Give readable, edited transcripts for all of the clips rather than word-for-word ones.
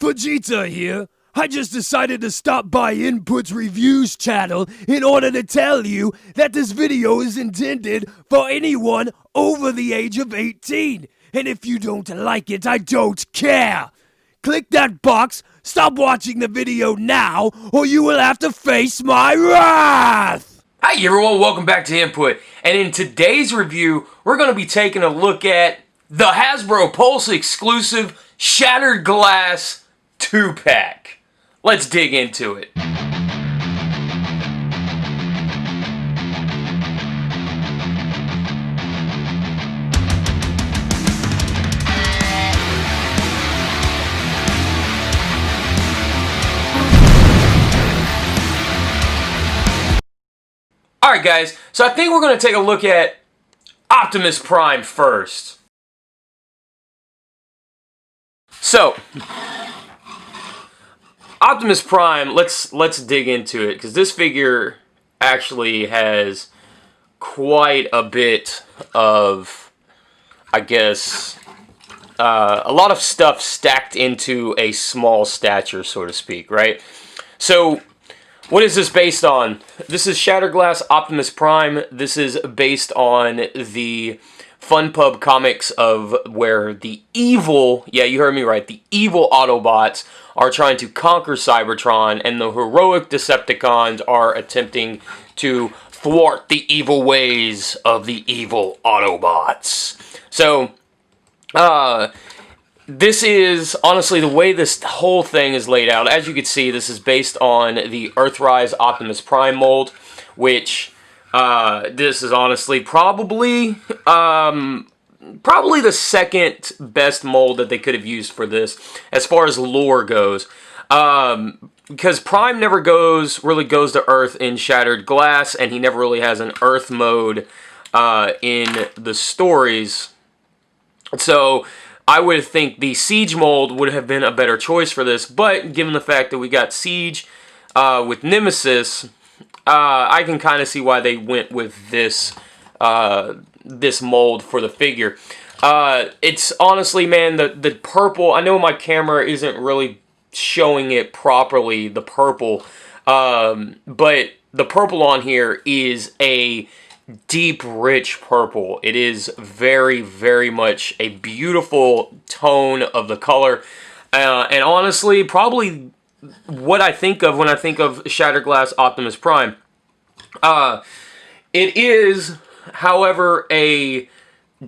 Vegeta here. I just decided to stop by Input's Reviews channel in order to tell you that this video is intended for anyone over the age of 18. And if you don't like it, I don't care. Click that box, stop watching the video now, or you will have to face my wrath! Hi everyone, welcome back to Input. And in today's review, we're going to be taking a look at the Hasbro Pulse exclusive Shattered Glass 2-pack. Let's dig into it. Alright guys, so I think we're going to take a look at Optimus Prime first. So, Optimus Prime, let's dig into it, because this figure actually has quite a bit of, I guess, a lot of stuff stacked into a small stature, so to speak, right? So, what is this based on? This is Shattered Glass Optimus Prime. This is based on the FunPub comics of where the evil, yeah, you heard me right, the evil Autobots are trying to conquer Cybertron, and the heroic Decepticons are attempting to thwart the evil ways of the evil Autobots. So, this is, honestly, the way this whole thing is laid out. As you can see, this is based on the Earthrise Optimus Prime mold, which, this is honestly probably the second best mold that they could have used for this, as far as lore goes. Because Prime never really goes to Earth in Shattered Glass, and he never really has an Earth mode, in the stories. So, I would think the Siege mold would have been a better choice for this, but given the fact that we got Siege with Nemesis, I can kind of see why they went with this this mold for the figure. It's honestly, man, the purple, I know my camera isn't really showing it properly, the purple, but the purple on here is a deep, rich purple. It is very, very much a beautiful tone of the color, and honestly, probably what I think of when I think of Shattered Glass Optimus Prime. It is, however, a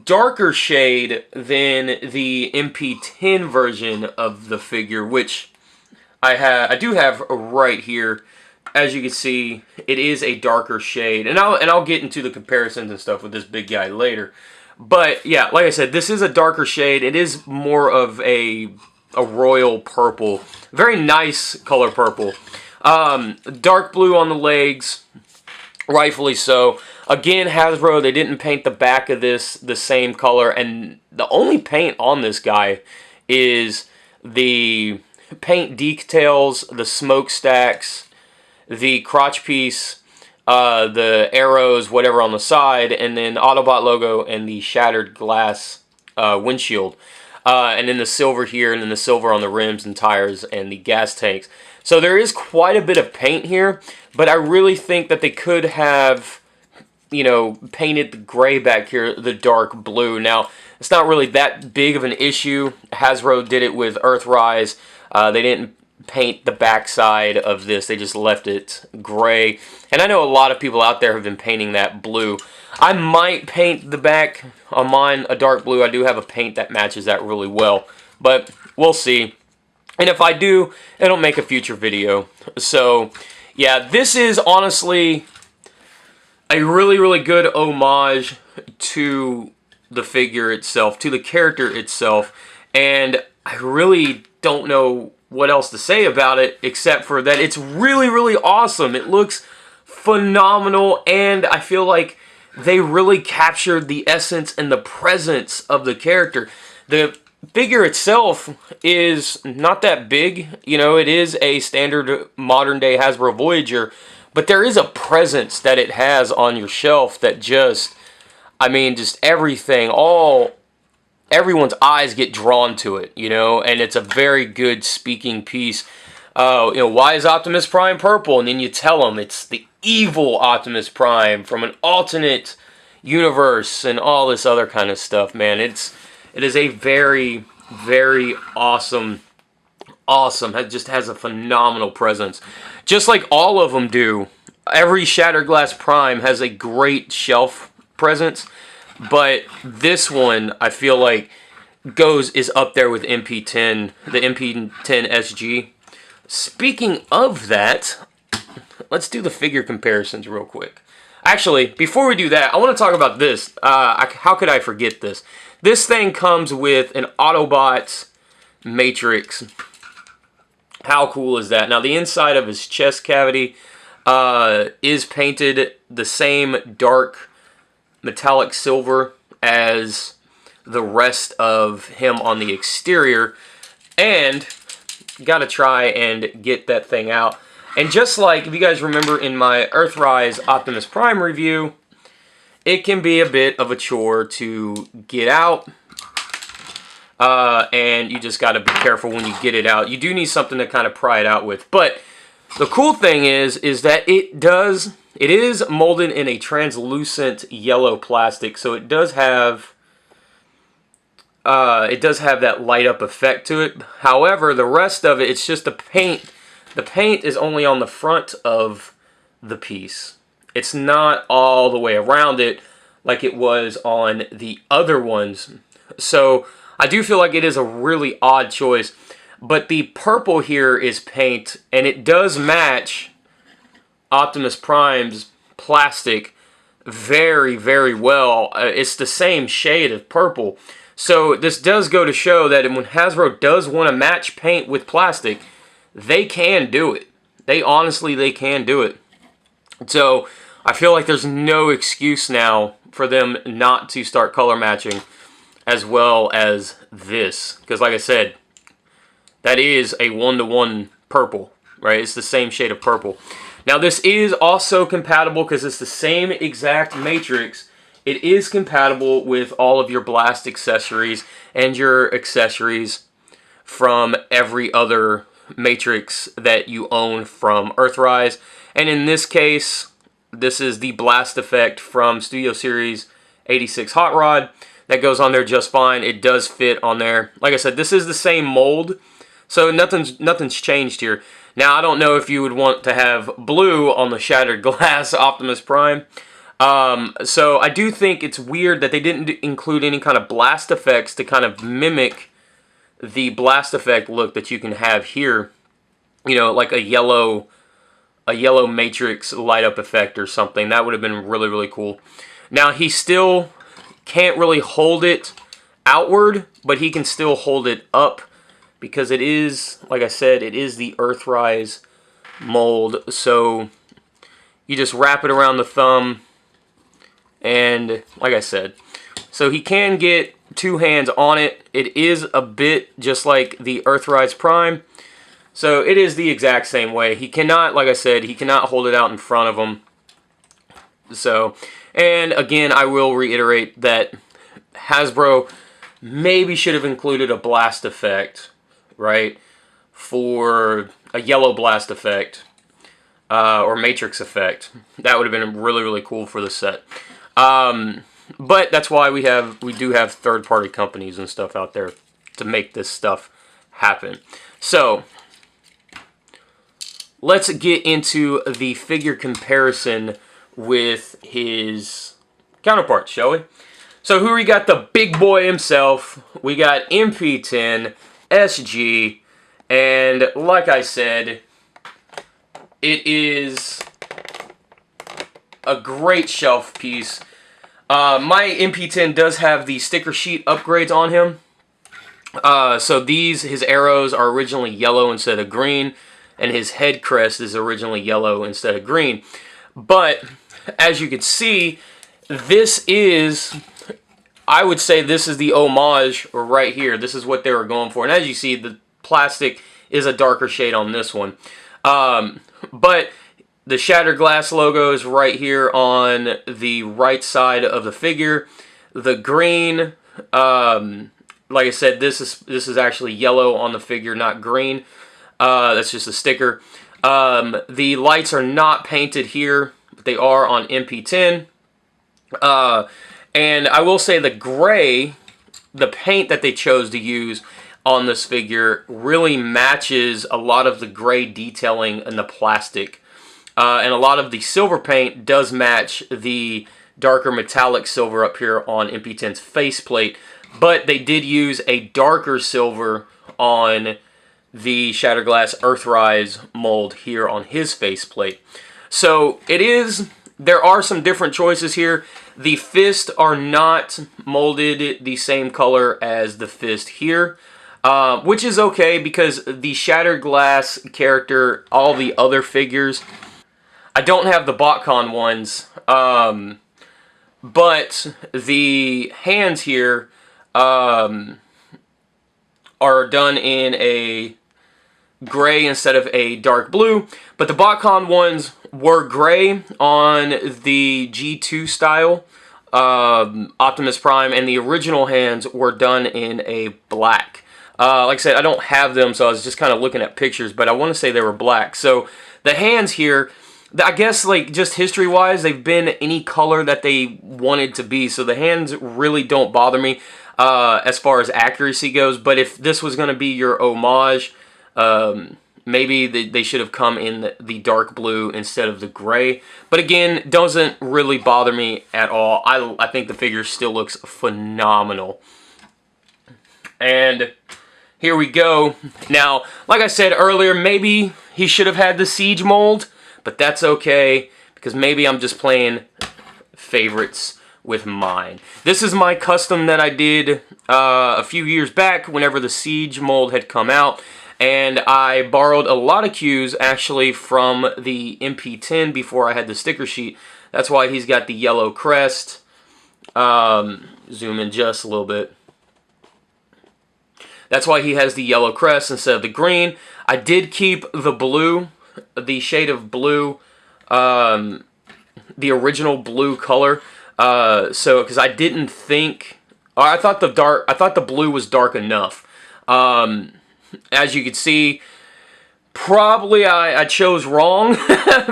darker shade than the MP10 version of the figure, which I do have right here. As you can see, it is a darker shade, and I'll get into the comparisons and stuff with this big guy later. But yeah, like I said, this is a darker shade. It is more of a royal purple, very nice color purple. Dark blue on the legs, rightfully so. Again, Hasbro, they didn't paint the back of this the same color, and the only paint on this guy is the paint details, the smokestacks, the crotch piece, the arrows, whatever on the side, and then Autobot logo and the Shattered Glass windshield. And then the silver here, and then the silver on the rims and tires and the gas tanks. So there is quite a bit of paint here, but I really think that they could have, you know, painted the gray back here the dark blue. Now, it's not really that big of an issue. Hasbro did it with Earthrise. They didn't paint the backside of this, they just left it gray, and I know a lot of people out there have been painting that blue. I might paint the back on mine a dark blue. I do have a paint that matches that really well, but we'll see, and if I do, it'll make a future video. So yeah, this is honestly a really, really good homage to the figure itself, to the character itself, and I really don't know what else to say about it, except for that it's really, really awesome. It looks phenomenal, and I feel like they really captured the essence and the presence of the character. The figure itself is not that big. You know, it is a standard modern-day Hasbro Voyager, but there is a presence that it has on your shelf that just, I mean, just everything, all everyone's eyes get drawn to it, you know, and it's a very good speaking piece. You know, why is Optimus Prime purple? And then you tell them it's the evil Optimus Prime from an alternate universe and all this other kind of stuff, man. It is a very, very awesome, it just has a phenomenal presence. Just like all of them do. Every Shattered Glass Prime has a great shelf presence, but this one, I feel like, is up there with MP10, the MP10 SG. Speaking of that, let's do the figure comparisons real quick. Actually, before we do that, I want to talk about this. How could I forget this? This thing comes with an Autobot Matrix. How cool is that? Now, the inside of his chest cavity is painted the same dark metallic silver as the rest of him on the exterior. And gotta try and get that thing out. And just like, if you guys remember in my Earthrise Optimus Prime review, it can be a bit of a chore to get out. And you just gotta be careful when you get it out. You do need something to kind of pry it out with. But the cool thing is that it is molded in a translucent yellow plastic, so it does have that light up effect to it. However, the rest of it, it's just the paint. The paint is only on the front of the piece. It's not all the way around it like it was on the other ones. So I do feel like it is a really odd choice. But the purple here is paint, and it does match Optimus Prime's plastic very, very well. It's the same shade of purple. So this does go to show that when Hasbro does want to match paint with plastic, they can do it. They can do it. So I feel like there's no excuse now for them not to start color matching as well as this. Because like I said, that is a 1-to-1 purple, right? It's the same shade of purple. Now this is also compatible because it's the same exact matrix. It is compatible with all of your blast accessories and your accessories from every other matrix that you own from Earthrise. And in this case, this is the blast effect from Studio Series 86 Hot Rod. That goes on there just fine. It does fit on there. Like I said, this is the same mold, so nothing's changed here. Now, I don't know if you would want to have blue on the Shattered Glass Optimus Prime. So I do think it's weird that they didn't include any kind of blast effects to kind of mimic the blast effect look that you can have here. You know, like a yellow matrix light up effect or something. That would have been really, really cool. Now, he still can't really hold it outward, but he can still hold it up because it is, like I said, it is the Earthrise mold. So you just wrap it around the thumb, and like I said, so he can get two hands on it. It is a bit just like the Earthrise Prime. So it is the exact same way. He cannot, like I said, he cannot hold it out in front of him. So, and again, I will reiterate that Hasbro maybe should have included a blast effect, right, for a yellow blast effect or matrix effect. That would have been really, really cool for the set. But that's why we do have third-party companies and stuff out there to make this stuff happen. So let's get into the figure comparison with his counterparts, shall we? So here we got the big boy himself. We got MP10 SG, and like I said, it is a great shelf piece. My MP10 does have the sticker sheet upgrades on him. So his arrows are originally yellow instead of green, and his head crest is originally yellow instead of green. But as you can see, this is, I would say this is the homage right here. This is what they were going for. And as you see, the plastic is a darker shade on this one. But the Shattered Glass logo is right here on the right side of the figure. The green like I said, this is actually yellow on the figure, not green. That's just a sticker. The lights are not painted here, but they are on MP10. And I will say the gray, the paint that they chose to use on this figure really matches a lot of the gray detailing in the plastic. And a lot of the silver paint does match the darker metallic silver up here on MP10's faceplate. But they did use a darker silver on the Shattered Glass Earthrise mold here on his faceplate. So there are some different choices here. The fists are not molded the same color as the fist here, which is okay because the Shattered Glass character, all the other figures, I don't have the BotCon ones, but the hands here are done in a gray instead of a dark blue, but the BotCon ones were gray on the G2 style Optimus Prime, and the original hands were done in a black. Like I said, I don't have them, so I was just kind of looking at pictures, but I want to say they were black. So the hands here, I guess, like, just history-wise, they've been any color that they wanted to be, so the hands really don't bother me as far as accuracy goes. But if this was going to be your homage, maybe they should have come in the dark blue instead of the gray. But again, doesn't really bother me at all. I think the figure still looks phenomenal. And here we go. Now, like I said earlier, maybe he should have had the Siege mold, but that's okay, because maybe I'm just playing favorites with mine. This is my custom that I did a few years back whenever the Siege mold had come out, and I borrowed a lot of cues actually from the MP10 before I had the sticker sheet. That's why he's got the yellow crest. Zoom in just a little bit. That's why he has the yellow crest instead of the green. I did keep the blue, the shade of blue, the original blue color. So, because I didn't think, or I thought the blue was dark enough. As you can see, probably I chose wrong.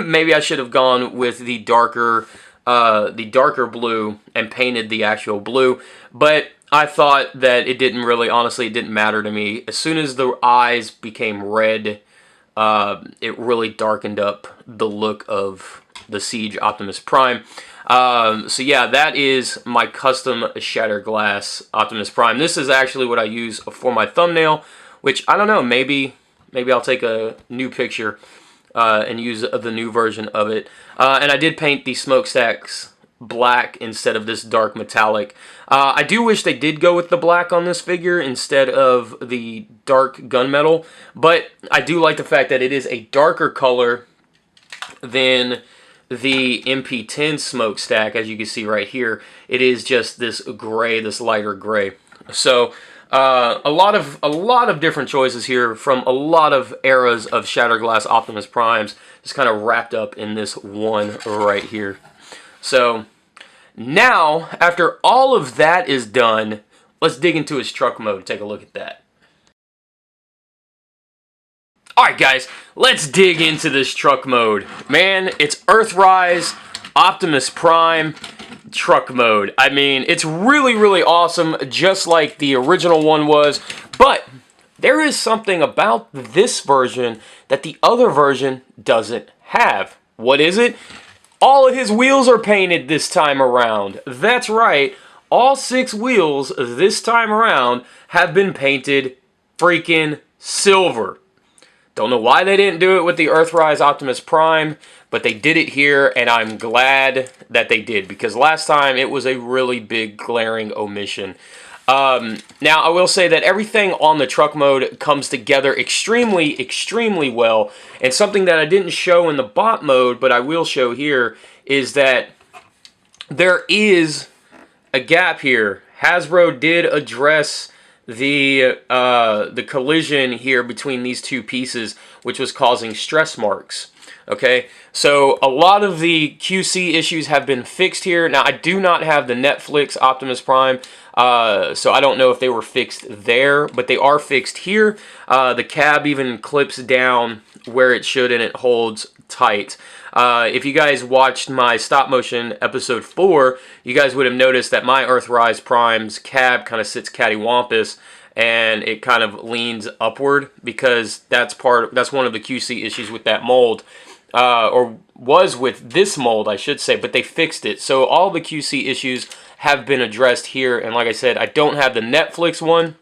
Maybe I should have gone with the darker blue and painted the actual blue. But I thought that it didn't really, honestly, it didn't matter to me. As soon as the eyes became red, it really darkened up the look of the Siege Optimus Prime. So yeah, that is my custom Shattered Glass Optimus Prime. This is actually what I use for my thumbnail, which, I don't know, maybe I'll take a new picture and use the new version of it. And I did paint the smokestacks black instead of this dark metallic. I do wish they did go with the black on this figure instead of the dark gunmetal, but I do like the fact that it is a darker color than the MP10 smokestack. As you can see right here, it is just this gray, this lighter gray. So a lot of different choices here from a lot of eras of Shattered Glass Optimus Primes, just kind of wrapped up in this one right here. So now, after all of that is done, let's dig into his truck mode. Take a look at that. Alright guys, let's dig into this truck mode. Man, it's Earthrise, Optimus Prime, truck mode. I mean, it's really, really awesome, just like the original one was. But there is something about this version that the other version doesn't have. What is it? All of his wheels are painted this time around. That's right, all 6 wheels this time around have been painted freaking silver. Don't know why they didn't do it with the Earthrise Optimus Prime, but they did it here, and I'm glad that they did, because last time it was a really big glaring omission. Now, I will say that everything on the truck mode comes together extremely, extremely well. And something that I didn't show in the bot mode, but I will show here, is that there is a gap here. Hasbro did address the collision here between these two pieces, which was causing stress marks. Okay, so a lot of the QC issues have been fixed here. Now, I do not have the Netflix Optimus Prime. So I don't know if they were fixed there, but they are fixed here. The cab even clips down where it should, and it holds tight. If you guys watched my stop motion episode 4, you guys would have noticed that my Earthrise Prime's cab kind of sits cattywampus, and it kind of leans upward, because that's one of the QC issues with that mold, or was with this mold, I should say, but they fixed it. So all the QC issues have been addressed here, and like I said, I don't have the Netflix one,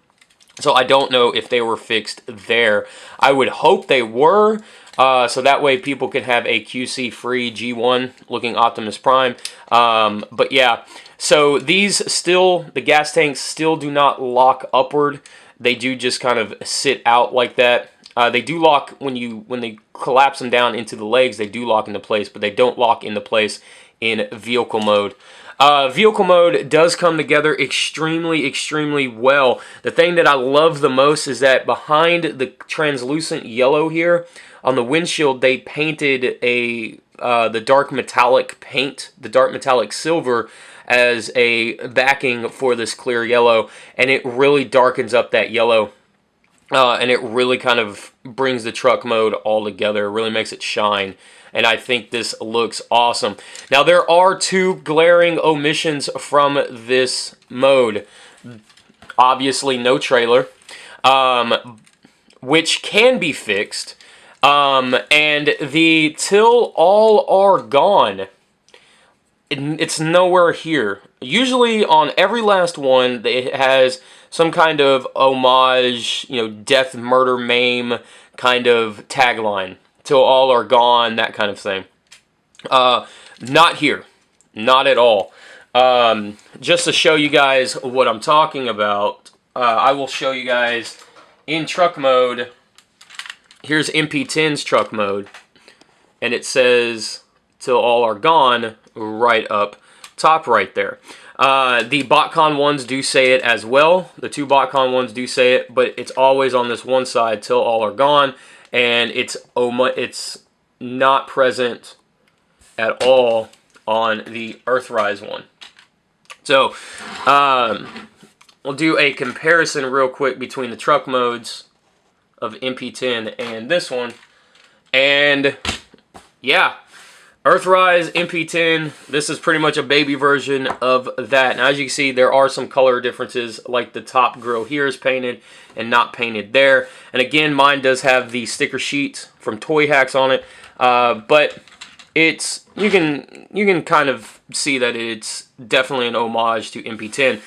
so I don't know if they were fixed there. I would hope they were, so that way people can have a QC-free G1 looking Optimus Prime. But yeah, so the gas tanks still do not lock upward. They do just kind of sit out like that. They do lock when they collapse them down into the legs. They do lock into place, but they don't lock into place in vehicle mode. Vehicle mode does come together extremely, extremely well. The thing that I love the most is that behind the translucent yellow here on the windshield, they painted the dark metallic paint, the dark metallic silver, as a backing for this clear yellow, and it really darkens up that yellow. And it really kind of brings the truck mode all together. It really makes it shine. And I think this looks awesome. Now, there are 2 glaring omissions from this mode. Obviously, no trailer, which can be fixed. And the "till all are gone," it's nowhere here. Usually on every last one, it has some kind of homage, death, murder, maim kind of tagline. "Till all are gone," that kind of thing. Not here. Not at all. Just to show you guys what I'm talking about, I will show you guys in truck mode. Here's MP10's truck mode, and it says "till all are gone" right up top right there. The BotCon ones do say it as well. The 2 BotCon ones do say it, but it's always on this one side, "till all are gone," and it's not present at all on the Earthrise one. So we'll do a comparison real quick between the truck modes of MP10 and this one, and yeah, Earthrise MP10, this is pretty much a baby version of that. Now, as you can see, there are some color differences, like the top grill here is painted and not painted there. And again, mine does have the sticker sheet from Toy Hacks on it, but you can kind of see that it's definitely an homage to MP10.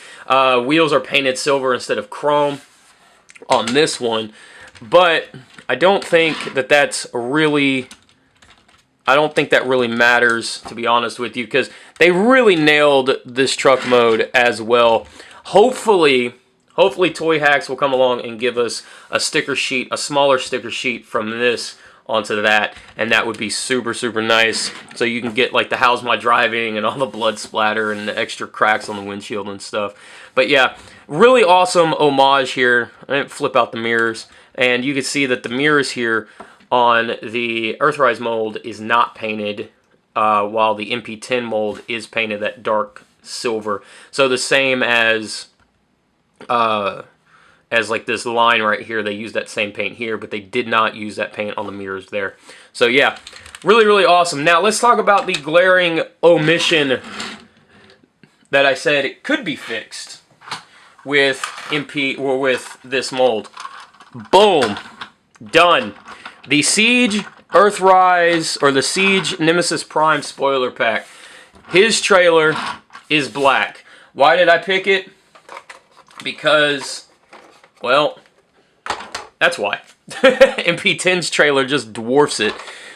Wheels are painted silver instead of chrome on this one, but I don't think that really matters, to be honest with you, because they really nailed this truck mode as well. Hopefully Toy Hacks will come along and give us a sticker sheet, a smaller sticker sheet from this onto that, and that would be super, super nice. So you can get like the "how's my driving" and all the blood splatter and the extra cracks on the windshield and stuff. But yeah, really awesome homage here. I didn't flip out the mirrors, and you can see that the mirrors here on the Earthrise mold is not painted, while the MP10 mold is painted that dark silver. So the same as like this line right here, they use that same paint here, but they did not use that paint on the mirrors there. So yeah, really, really awesome. Now let's talk about the glaring omission that I said it could be fixed with with this mold. Boom, done. The Siege Earthrise, or the Siege Nemesis Prime spoiler pack. His trailer is black. Why did I pick it? Because, well, that's why. MP10's trailer just dwarfs it.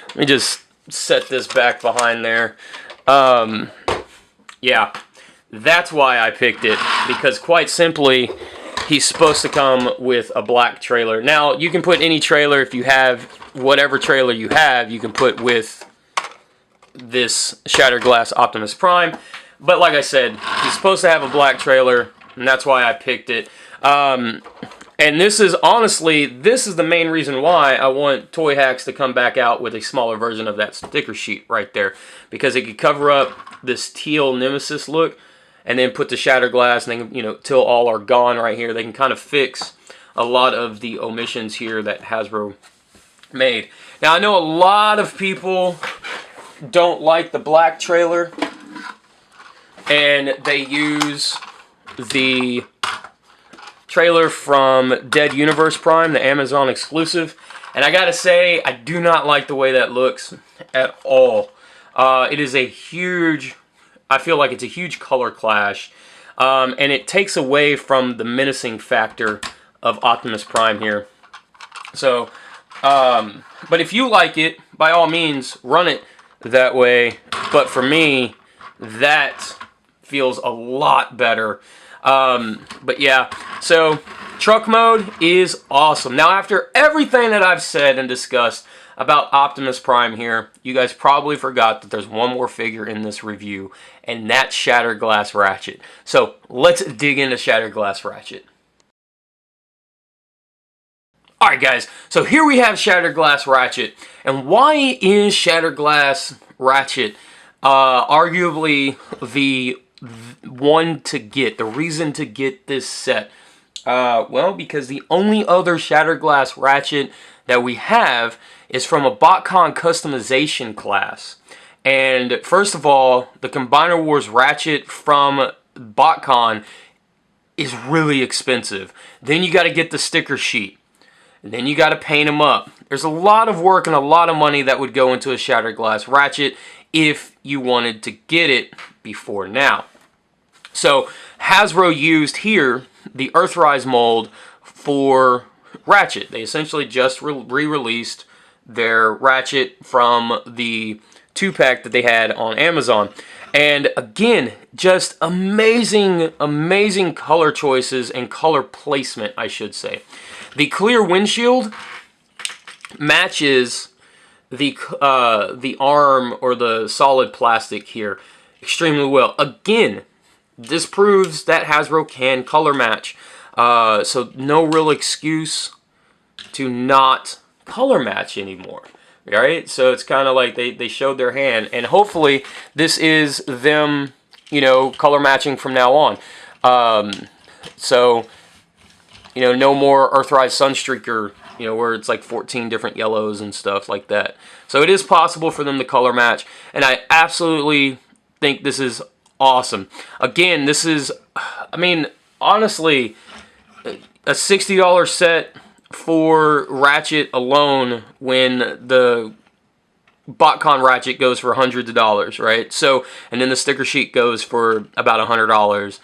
Let me just set this back behind there. Yeah, that's why I picked it. Because quite simply, he's supposed to come with a black trailer. Now, you can put any trailer, if you have whatever trailer you have, you can put with this Shattered Glass Optimus Prime. But like I said, he's supposed to have a black trailer, and that's why I picked it. And this is, honestly, this is the main reason why I want Toy Hacks to come back out with a smaller version of that sticker sheet right there. Because it could cover up this teal Nemesis look. and then put the shattered glass, and then, you know, till all are gone right here. They can kind of fix a lot of the omissions here that Hasbro made. Now, I know a lot of people don't like the black trailer, and they use the trailer from Dead Universe Prime, the Amazon exclusive, and I gotta say, I do not like the way that looks at all. It is a huge, I feel like it's a huge color clash, and it takes away from the menacing factor of Optimus Prime here. So, but if you like it, by all means, run it that way. But for me, that feels a lot better. But yeah, so truck mode is awesome. Now, after everything that I've said and discussed about Optimus Prime here, you guys probably forgot that there's one more figure in this review, and that's Shattered Glass Ratchet. So let's dig into Shattered Glass Ratchet. Alright guys, so here we have Shattered Glass Ratchet, and why is Shattered Glass Ratchet arguably the one to get, the reason to get this set? Well, because the only other Shattered Glass Ratchet that we have is from a BotCon customization class. And first of all, the Combiner Wars Ratchet from BotCon is really expensive. Then you got to get the sticker sheet. And then you got to paint them up. There's a lot of work and a lot of money that would go into a Shattered Glass Ratchet if you wanted to get it before now. So Hasbro used here the Earthrise mold for Ratchet. They essentially just re-released their Ratchet from the 2-pack that they had on Amazon. And again, just amazing, amazing color choices and color placement, I should say. The clear windshield matches the arm or the solid plastic here extremely well. Again, this proves that Hasbro can color match. So no real excuse to not color match anymore. Alright, so it's kind of like they showed their hand, and hopefully this is them, you know, color matching from now on. So, you know, no more Earthrise Sunstreaker, you know, where it's like 14 different yellows and stuff like that. So it is possible for them to color match, and I absolutely think this is awesome. Again, this is, I mean, honestly, a $60 set for Ratchet alone when the BotCon Ratchet goes for hundreds of dollars, right? So, and then the sticker sheet goes for about $100.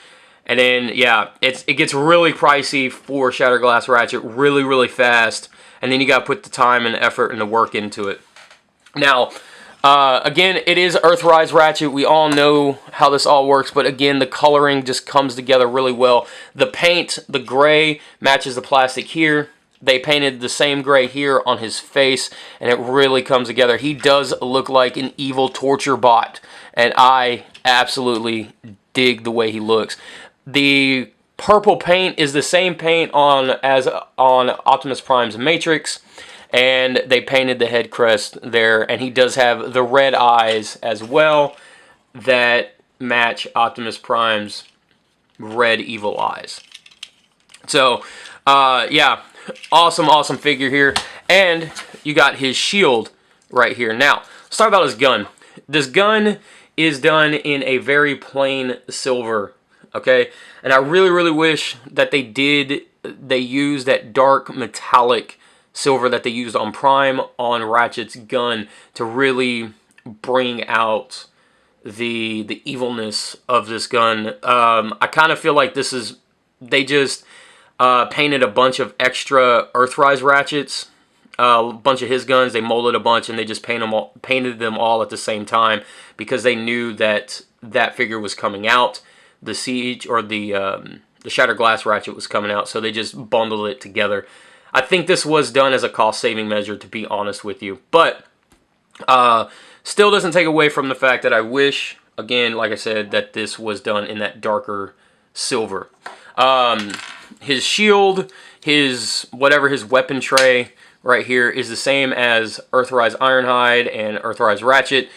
And then, yeah, it gets really pricey for Shattered Glass Ratchet really, really fast. And then you got to put the time and effort and the work into it. Now, again, it is Earthrise Ratchet. We all know how this all works, but again, the coloring just comes together really well. The paint, the gray, matches the plastic here. They painted the same gray here on his face, and it really comes together. He does look like an evil torture bot, and I absolutely dig the way he looks. The purple paint is the same paint as on Optimus Prime's Matrix, and they painted the head crest there, and he does have the red eyes as well that match Optimus Prime's red evil eyes. So, yeah, awesome, awesome figure here. And you got his shield right here. Now, let's talk about his gun. This gun is done in a very plain silver, okay? And I really, really wish that they used that dark metallic silver that they used on Prime on Ratchet's gun to really bring out the evilness of this gun. I kind of feel like this is, they just painted a bunch of extra Earthrise Ratchets, a bunch of his guns. They molded a bunch and they just painted them all at the same time because they knew that that figure was coming out. The Siege or the Shattered Glass Ratchet was coming out, so they just bundled it together. I think this was done as a cost-saving measure, to be honest with you. But still doesn't take away from the fact that I wish, again, like I said, that this was done in that darker silver. His shield, his weapon tray right here is the same as Earthrise Ironhide and Earthrise Ratchet.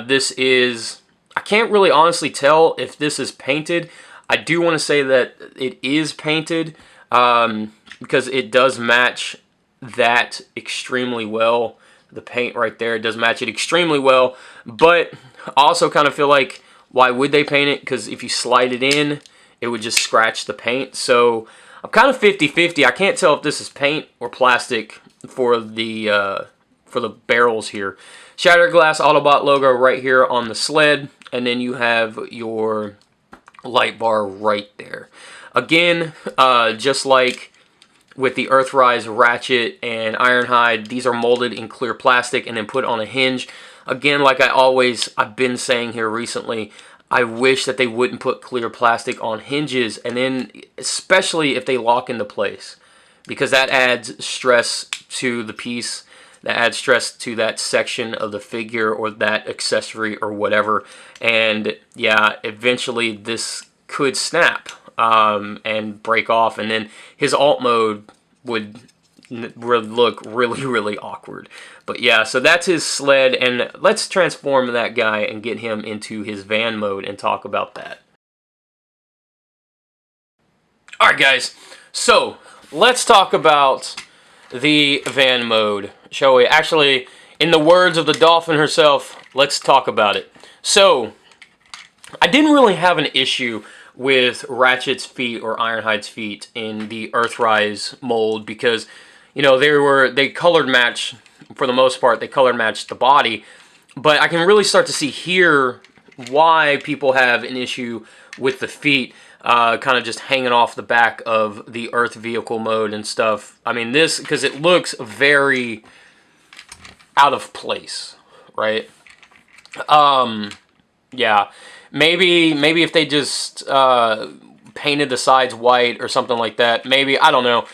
This is, I can't really honestly tell if this is painted. I do want to say that it is painted because it does match that extremely well. The paint right there does match it extremely well, but I also kind of feel like, why would they paint it? Because if you slide it in, it would just scratch the paint. So I'm kind of 50-50. I can't tell if this is paint or plastic for the barrels here. Shattered Glass Autobot logo right here on the sled, and then you have your light bar right there. Again, just like with the Earthrise Ratchet and Ironhide, these are molded in clear plastic and then put on a hinge. Again, like I've been saying here recently, I wish that they wouldn't put clear plastic on hinges, and then especially if they lock into place, because that adds stress to the piece, that adds stress to that section of the figure or that accessory or whatever. And yeah, eventually this could snap and break off, and then his alt mode would look really, really awkward. But yeah, so that's his sled, and let's transform that guy and get him into his van mode and talk about that. Alright guys, so let's talk about the van mode, shall we? Actually, in the words of the dolphin herself, let's talk about it. So, I didn't really have an issue with Ratchet's feet or Ironhide's feet in the Earthrise mold because, you know, they colored match, for the most part, they colored matched the body. But I can really start to see here why people have an issue with the feet kind of just hanging off the back of the Earth vehicle mode and stuff. I mean, this, because it looks very out of place, right? Yeah. Maybe if they just painted the sides white or something like that. Maybe, I don't know.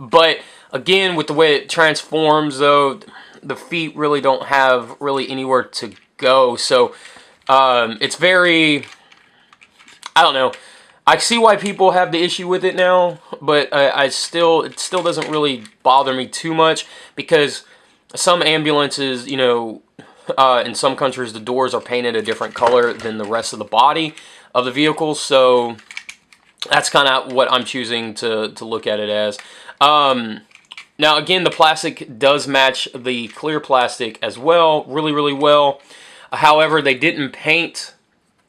But again, with the way it transforms, though, the feet really don't have really anywhere to go. So it's very, I don't know. I see why people have the issue with it now, but it still doesn't really bother me too much, because some ambulances, you know, in some countries, the doors are painted a different color than the rest of the body of the vehicle. So that's kind of what I'm choosing to look at it as. Now, again, the plastic does match the clear plastic as well, really, really well. However, they didn't paint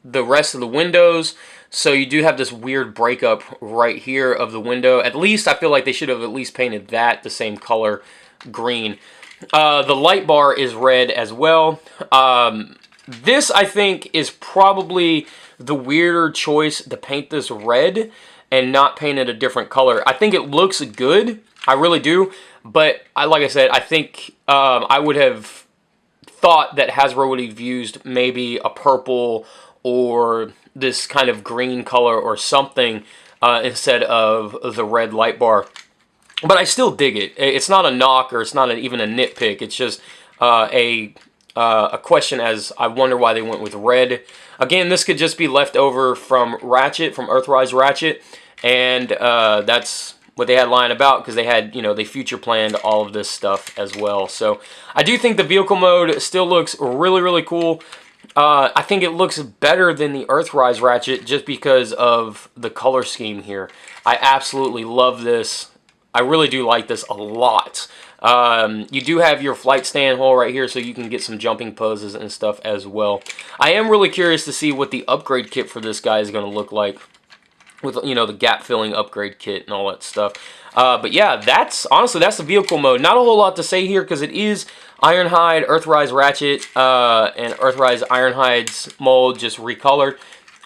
the rest of the windows, so you do have this weird breakup right here of the window. At least, I feel like they should have at least painted that the same color, green. The light bar is red as well. This, I think, is probably the weirder choice to paint this red and not paint it a different color. I think it looks good. I really do. But, like I said, I think I would have thought that Hasbro would have used maybe a purple or this kind of green color or something instead of the red light bar. But I still dig it. It's not a knock, or it's not even a nitpick. It's just a question, as I wonder why they went with red. Again, this could just be left over from Ratchet, from Earthrise Ratchet, and that's what they had lying about, because they had, you know, they future planned all of this stuff as well. So I do think the vehicle mode still looks really, really cool. I think it looks better than the Earthrise Ratchet just because of the color scheme here. I absolutely love this. I really do like this a lot. You do have your flight stand hole right here, so you can get some jumping poses and stuff as well. I am really curious to see what the upgrade kit for this guy is going to look like, with, you know, the gap filling upgrade kit and all that stuff. But yeah, honestly, that's the vehicle mode. Not a whole lot to say here, because it is Ironhide, Earthrise Ratchet, and Earthrise Ironhide's mold, just recolored.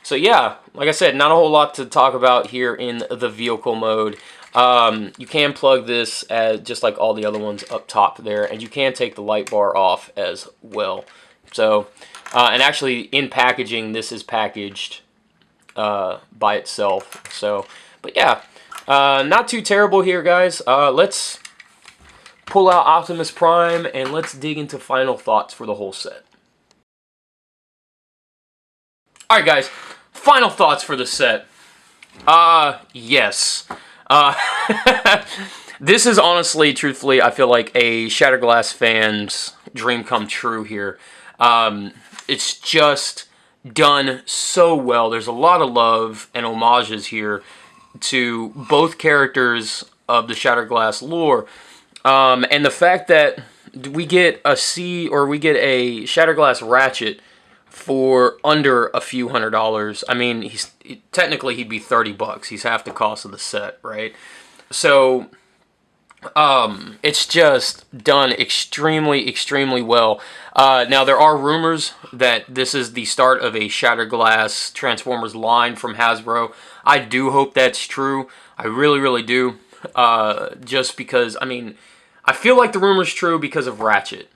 So yeah, like I said, not a whole lot to talk about here in the vehicle mode. You can plug this as just like all the other ones up top there, and you can take the light bar off as well. So, and actually in packaging, this is packaged by itself. So, but yeah, not too terrible here, guys. Let's pull out Optimus Prime and let's dig into final thoughts for the whole set. Alright guys, final thoughts for the set. Yes. This is honestly, truthfully, I feel like a Shattered Glass fan's dream come true here. it's just done so well. There's a lot of love and homages here to both characters of the Shattered Glass lore. And the fact that we get a Shattered Glass Ratchet for under a few $100s. I mean, technically he'd be $30. He's half the cost of the set, right? So it's just done extremely, extremely well. Now, there are rumors that this is the start of a Shattered Glass Transformers line from Hasbro. I do hope that's true. I really, really do. Just because, I mean, I feel like the rumor's true because of Ratchet.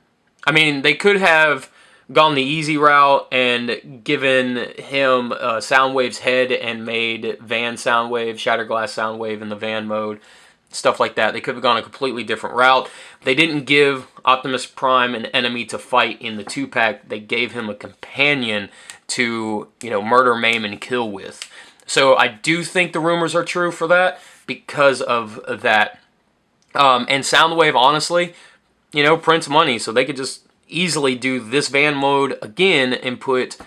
I mean, they could have gone the easy route and given him Soundwave's head and made Van Soundwave, Shattered Glass Soundwave in the Van mode. Stuff like that. They could have gone a completely different route. They didn't give Optimus Prime an enemy to fight in the 2-pack. They gave him a companion to, murder, maim, and kill with. So I do think the rumors are true for that because of that. And Soundwave, honestly, prints money. So they could just easily do this Van mode again and put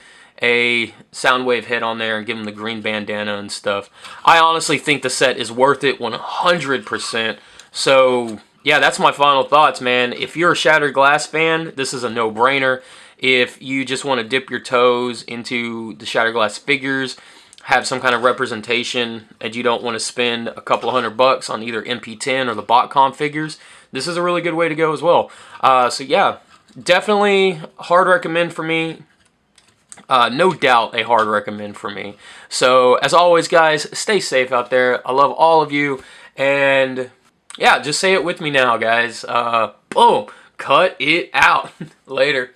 a Soundwave head on there and give him the green bandana and stuff. I honestly think the set is worth it 100%. So, yeah, that's my final thoughts, man. If you're a Shattered Glass fan, this is a no-brainer. If you just want to dip your toes into the Shattered Glass figures, have some kind of representation, and you don't want to spend a couple $100 on either MP10 or the BotCon figures, this is a really good way to go as well. So, yeah, definitely hard recommend for me. No doubt a hard recommend for me. So, as always, guys, stay safe out there. I love all of you. And, yeah, just say it with me now, guys. Boom. Cut it out. Later.